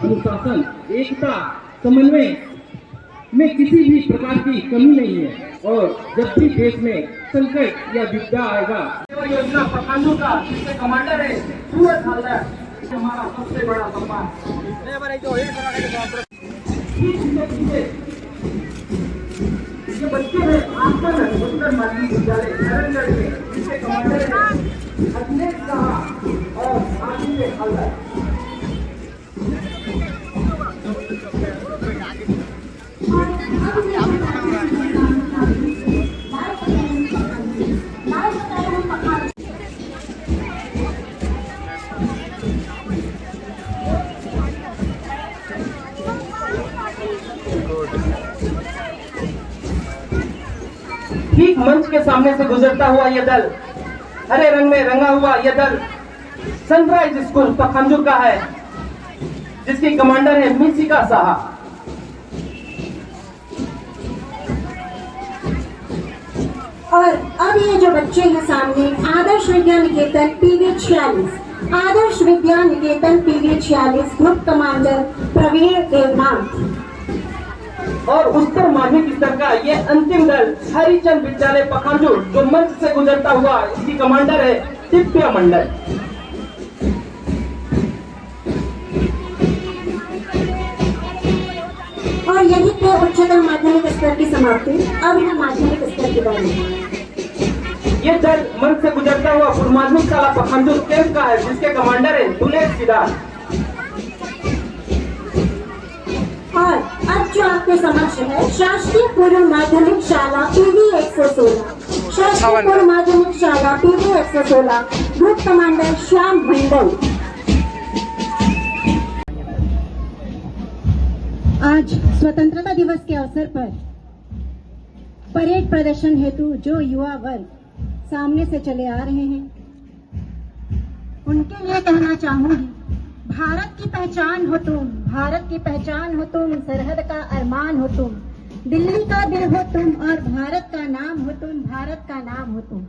अनुशासन, एकता, समन्वय में किसी भी प्रकार की कमी नहीं है। और जब भी देश में संकट या विपदा आएगा, योजना पखांजूर का जिसके कमांडर है सूरज हालदार, हमारा सबसे बड़ा सम्मान। ये बच्चे हैं आसपास उत्तर माध्यमिक विद्यालय नारायणगढ़ में, जिसके कमांडर है अखिलेश साहा और आशीष हालदार। ठीक मंच के सामने से गुजरता हुआ यह दल, हरे रंग में रंगा हुआ यह दल सनराइज स्कूल पखांजूर का है, जिसकी कमांडर है मिसिका साहा। और अब ये जो बच्चे हैं सामने, Adarsh Vidya Niketan PV 46, Adarsh Vidya Niketan PV 46 group commander Praveen Devnath. और उत्तर माध्यमिक स्तर का ये अंतिम दल हरिचंद विद्यालय पखांजूर, जो मंच से गुजरता हुआ इसकी कमांडर है दिव्या मंडल। और यही थे उच्चतर माध्यमिक स्तर की समाप्ति। अब है माध्यमिक स्तर की बारी। ये दल मंच से गुजरता हुआ पूर्व माध्यमिक शाला पखांजूर कैंप का है, जिसके कमांडर है दुलेश सिद्धार्थ। और अब जो आपके समक्ष है शासकीय पूर्व माध्यमिक शाला PV 116, शासकीय पूर्व माध्यमिक शाला PV 116 ग्रुप कमांडर श्याम मंडल। आज स्वतंत्रता दिवस के अवसर पर परेड प्रदर्शन हेतु जो युवा वर्ग सामने से चले आ रहे हैं, उनके लिए कहना चाहूंगी, भारत की पहचान हो तुम, भारत की पहचान हो तुम, सरहद का अरमान हो तुम, दिल्ली का दिल हो तुम, और भारत का नाम हो तुम, भारत का नाम हो तुम।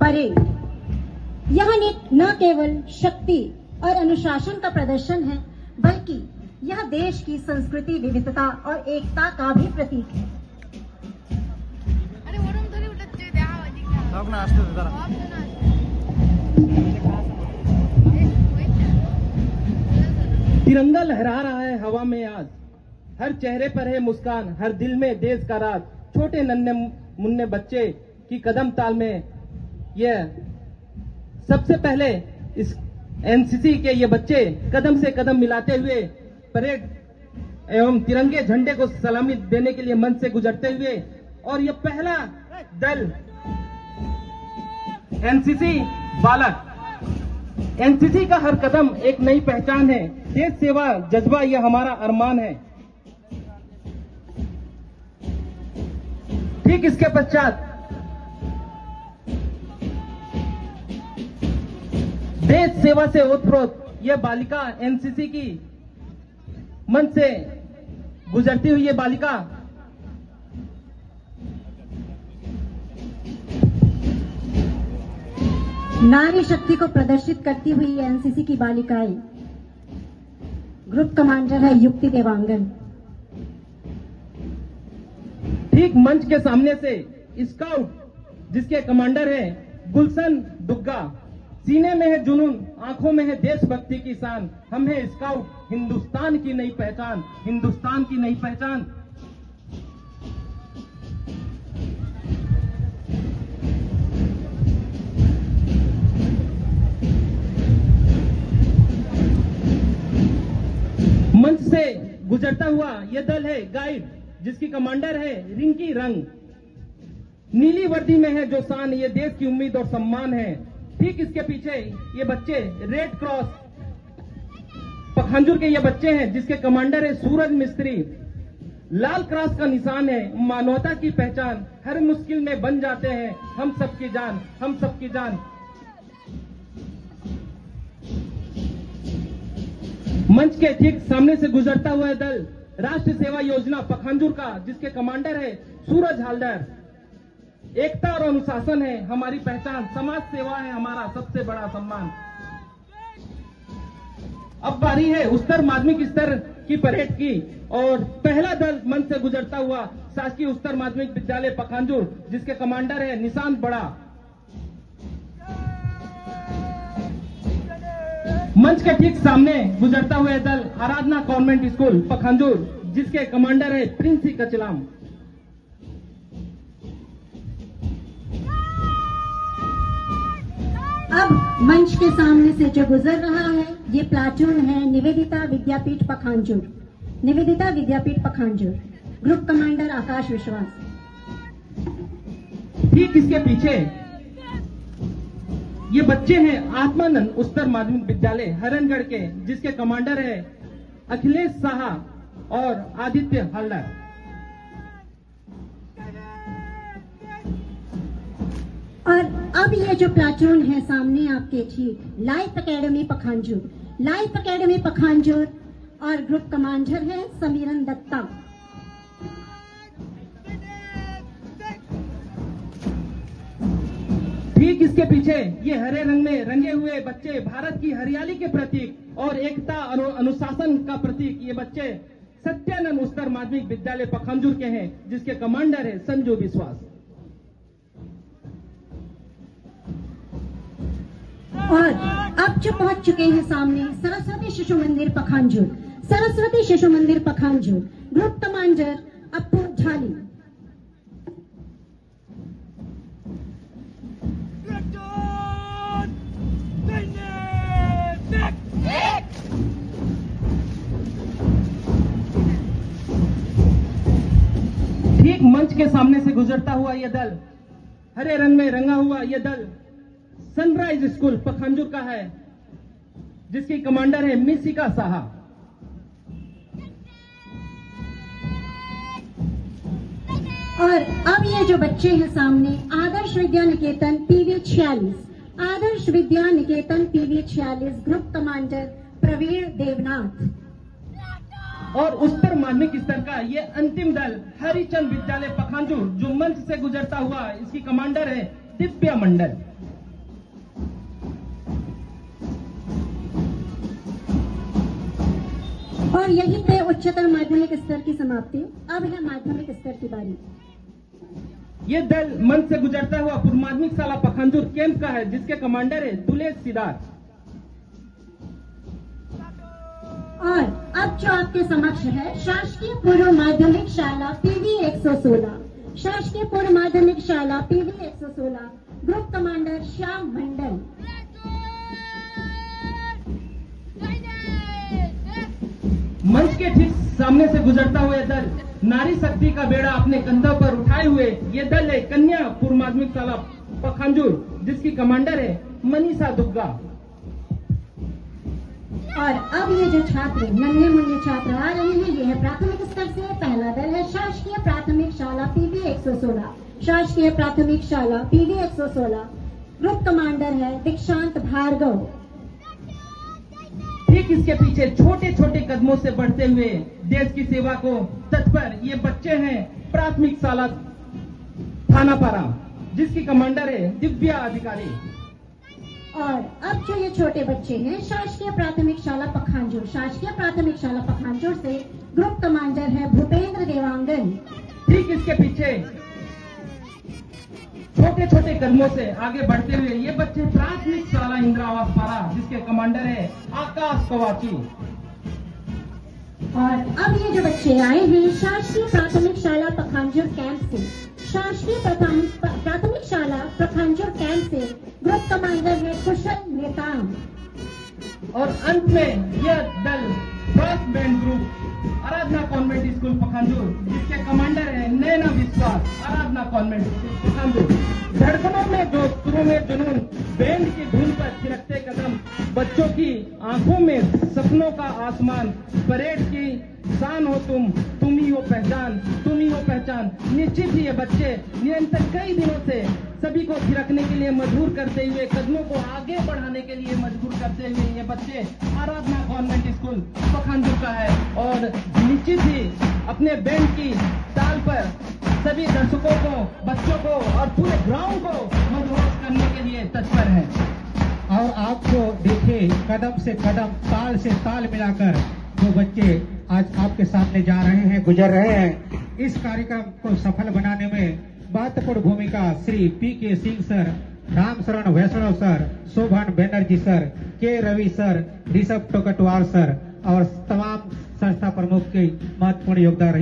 परेड यह न केवल शक्ति और अनुशासन का प्रदर्शन है, बल्कि यह देश की संस्कृति, विविधता और एकता का भी प्रतीक है। तिरंगा लहरा रहा है हवा में आज, हर चेहरे पर है मुस्कान, हर दिल में देश का राज। छोटे नन्हे मुन्ने बच्चे की कदम ताल में ये सबसे पहले इस एनसीसी के ये बच्चे कदम से कदम मिलाते हुए परेड एवं तिरंगे झंडे को सलामी देने के लिए मंच से गुजरते हुए, और ये पहला दल एनसीसी बालक। एनसीसी का हर कदम एक नई पहचान है, देश सेवा जज्बा यह हमारा अरमान है। ठीक इसके पश्चात देश सेवा से ओतप्रोत यह बालिका एनसीसी की मंच से गुजरती हुई ये बालिका नारी शक्ति को प्रदर्शित करती हुई एनसीसी की बालिकाएं। ग्रुप कमांडर है युक्ति देवांगन। ठीक मंच के सामने से स्काउट, जिसके कमांडर है गुलशन दुग्गा। सीने में है जुनून, आंखों में है देशभक्ति की शान, हम है स्काउट, हिंदुस्तान की नई पहचान, हिंदुस्तान की नई पहचान। मंच से गुजरता हुआ यह दल है गाइड, जिसकी कमांडर है रिंकी रंग। नीली वर्दी में है जो शान, ये देश की उम्मीद और सम्मान है। ठीक इसके पीछे ये बच्चे रेड क्रॉस पखांजूर के ये बच्चे हैं, जिसके कमांडर है सूरज मिस्त्री। लाल क्रॉस का निशान है मानवता की पहचान, हर मुश्किल में बन जाते हैं हम सबकी जान, हम सबकी जान। मंच के ठीक सामने से गुजरता हुआ दल राष्ट्र सेवा योजना पखांजूर का, जिसके कमांडर है सूरज हालदार। एकता और अनुशासन है हमारी पहचान, समाज सेवा है हमारा सबसे बड़ा सम्मान। अब बारी है उच्चतर माध्यमिक स्तर की परेड की और पहला दल मंच से गुजरता हुआ शासकीय उच्चतर माध्यमिक विद्यालय पखांजूर, जिसके कमांडर है निशांत बड़ा। मंच के ठीक सामने गुजरता हुआ दल आराधना कॉन्वेंट स्कूल पखांजूर, जिसके कमांडर है प्रिंसी कचलाम। अब मंच के सामने से जो गुजर रहा है ये प्लाटून है निवेदिता विद्यापीठ पखांजूर। निवेदिता विद्यापीठ पखांजूर, ग्रुप कमांडर आकाश विश्वास। ठीक इसके पीछे ये बच्चे हैं आत्मानंद उच्चतर माध्यमिक विद्यालय हरणगढ़ के, जिसके कमांडर है अखिलेश साहा और आदित्य हल्दर। और अब ये जो प्लाटून है सामने आपके ठीक life academy Pakhanjur, life academy Pakhanjur और ग्रुप कमांडर है समीरन दत्ता। ठीक इसके पीछे ये हरे रंग में रंगे हुए बच्चे भारत की हरियाली के प्रतीक और एकता और अनुशासन का प्रतीक ये बच्चे सत्यानंद उच्चतर माध्यमिक विद्यालय पखांजूर के हैं, जिसके कमांडर है संजू विश्वास। और अब जो पहुंच चुके हैं सामने सरस्वती शिशु मंदिर पखांजूर, सरस्वती शिशु मंदिर पखांजूर, ग्रुप कमांडर अप्पू झाली। ठीक मंच के सामने से गुजरता हुआ यह दल हरे रंग में रंगा हुआ यह दल सनराइज स्कूल पखांजूर का है, जिसकी कमांडर है मिसिका साहा। और अब ये जो बच्चे हैं सामने Adarsh Vidya Niketan PV 46, Adarsh Vidya Niketan PV 46, group commander Praveen Devnath. और उच्चतर माध्यमिक स्तर का ये अंतिम दल हरिचंद विद्यालय पखांजूर, जो मंच से गुजरता हुआ इसकी कमांडर है दिव्या मंडल। और यहीं पे उच्चतर माध्यमिक स्तर की समाप्ति। अब है माध्यमिक स्तर की बारी। ये दल मंच से गुजरता हुआ पूर्व माध्यमिक शाला पखांजूर कैंप का है, जिसके कमांडर है दुलेश सिद्धार्थ। और अब जो आपके समक्ष है शासकीय पूर्व माध्यमिक शाला पीवी 116, शासकीय पूर्व माध्यमिक शाला पीवी 116, ग्रुप कमांडर श्याम मंडल। मंच के ठीक सामने से गुजरता हुआ दल नारी शक्ति का बेड़ा अपने कंधों पर उठाए हुए ये दल है कन्या पूर्व माध्यमिक शाला पखांजूर, जिसकी कमांडर है मनीषा दुग्गा। और अब ये जो छात्र नन्हे मुन्ने छात्र आ रहे हैं ये है प्राथमिक स्तर से। पहला दल है शासकीय प्राथमिक शाला पीवी 116, शासकीय प्राथमिक शाला पीवी 116, ग्रुप कमांडर है दीक्षांत भार्गव। ठीक इसके पीछे छोटे छोटे कदमों से बढ़ते हुए देश की सेवा को तत्पर ये बच्चे हैं प्राथमिक शाला थानापारा, जिसकी कमांडर है दिव्या अधिकारी। और अब जो ये छोटे बच्चे हैं शासकीय प्राथमिक शाला पखांजूर, शासकीय प्राथमिक शाला पखांजूर से ग्रुप कमांडर है भूपेंद्र देवांगन। ठीक इसके पीछे छोटे छोटे कदमों से आगे बढ़ते हुए ये बच्चे प्राथमिक शाला इंदिरा आवास पारा, जिसके कमांडर है आकाश कवाची। और अब ये जो बच्चे आए हैं शासकीय प्राथमिक शाला पखांजूर कैंप से, शासकीय प्राथमिक शाला पखांजूर कैंप से ग्रुप कमांडर है कुशल नेताम। और अंत में यह दल फर्स्ट बैंड ग्रुप आराधना कॉन्वेंट स्कूल पखांजूर, जिसके कमांडर है नैना विश्वास, आराधना कॉन्वेंट स्कूल पखांजूर। धड़कनों में जो शुरू में जुनून, बैंड की धुन पर थिरकते कदम, बच्चों की आंखों में सपनों का आसमान, परेड की शान हो तुम ही हो पहचान, तुम ही हो पहचान। निश्चित ही ये बच्चे निरंतर कई दिनों से सभी को थिरकने के लिए मजबूर करते हुए, कदमों को आगे बढ़ाने के लिए मजबूर करते हुए ये बच्चे आराधना कॉन्वेंट स्कूल पखांजूर का है। और निश्चित ही अपने बैंड की ताल पर सभी दर्शकों को, बच्चों को और पूरे ग्राउंड को मदहोश करने के लिए तत्पर है। और आप जो देखे कदम से कदम, ताल से ताल मिलाकर जो बच्चे आज आपके सामने जा रहे हैं, गुजर रहे हैं, इस कार्यक्रम को सफल बनाने में महत्वपूर्ण भूमिका श्री पी.के. सिंह सर, राम शरण वैष्णव सर, शोभन बनर्जी सर, के. रवि सर, ऋषभ टोकटवार सर और तमाम संस्था प्रमुख के महत्वपूर्ण योगदान